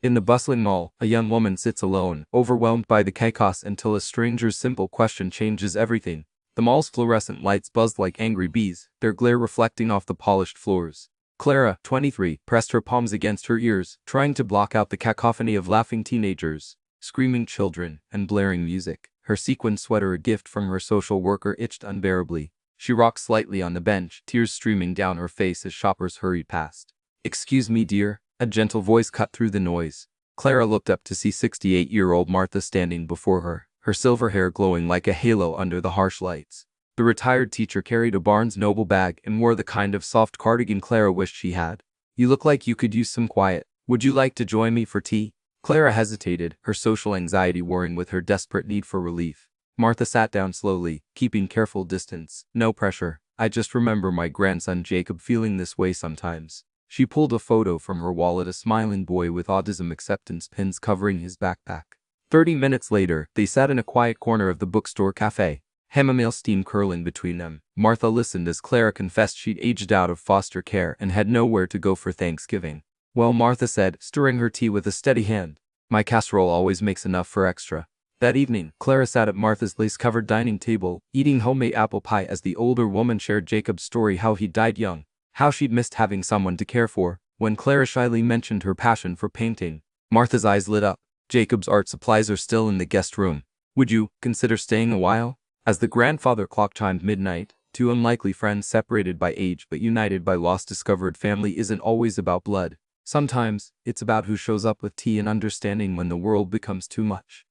In the bustling mall, a young woman sits alone, overwhelmed by the chaos until a stranger's simple question changes everything. The mall's fluorescent lights buzzed like angry bees, their glare reflecting off the polished floors. Clara, 23, pressed her palms against her ears, trying to block out the cacophony of laughing teenagers, screaming children, and blaring music. Her sequined sweater, a gift from her social worker, itched unbearably. She rocked slightly on the bench, tears streaming down her face as shoppers hurried past. "Excuse me, dear," a gentle voice cut through the noise. Clara looked up to see 68-year-old Martha standing before her, her silver hair glowing like a halo under the harsh lights. The retired teacher carried a Barnes Noble bag and wore the kind of soft cardigan Clara wished she had. "You look like you could use some quiet. Would you like to join me for tea?" Clara hesitated, her social anxiety warring with her desperate need for relief. Martha sat down slowly, keeping careful distance. "No pressure. I just remember my grandson Jacob feeling this way sometimes." She pulled a photo from her wallet, a smiling boy with autism acceptance pins covering his backpack. 30 minutes later, they sat in a quiet corner of the bookstore cafe, chamomile steam curling between them. Martha listened as Clara confessed she'd aged out of foster care and had nowhere to go for Thanksgiving. "Well," Martha said, stirring her tea with a steady hand, "my casserole always makes enough for extra." That evening, Clara sat at Martha's lace-covered dining table, eating homemade apple pie as the older woman shared Jacob's story, how he died young, how she'd missed having someone to care for. When Clara shyly mentioned her passion for painting, Martha's eyes lit up. "Jacob's art supplies are still in the guest room. Would you consider staying a while?" As the grandfather clock chimed midnight, two unlikely friends separated by age but united by loss discovered family isn't always about blood. Sometimes, it's about who shows up with tea and understanding when the world becomes too much.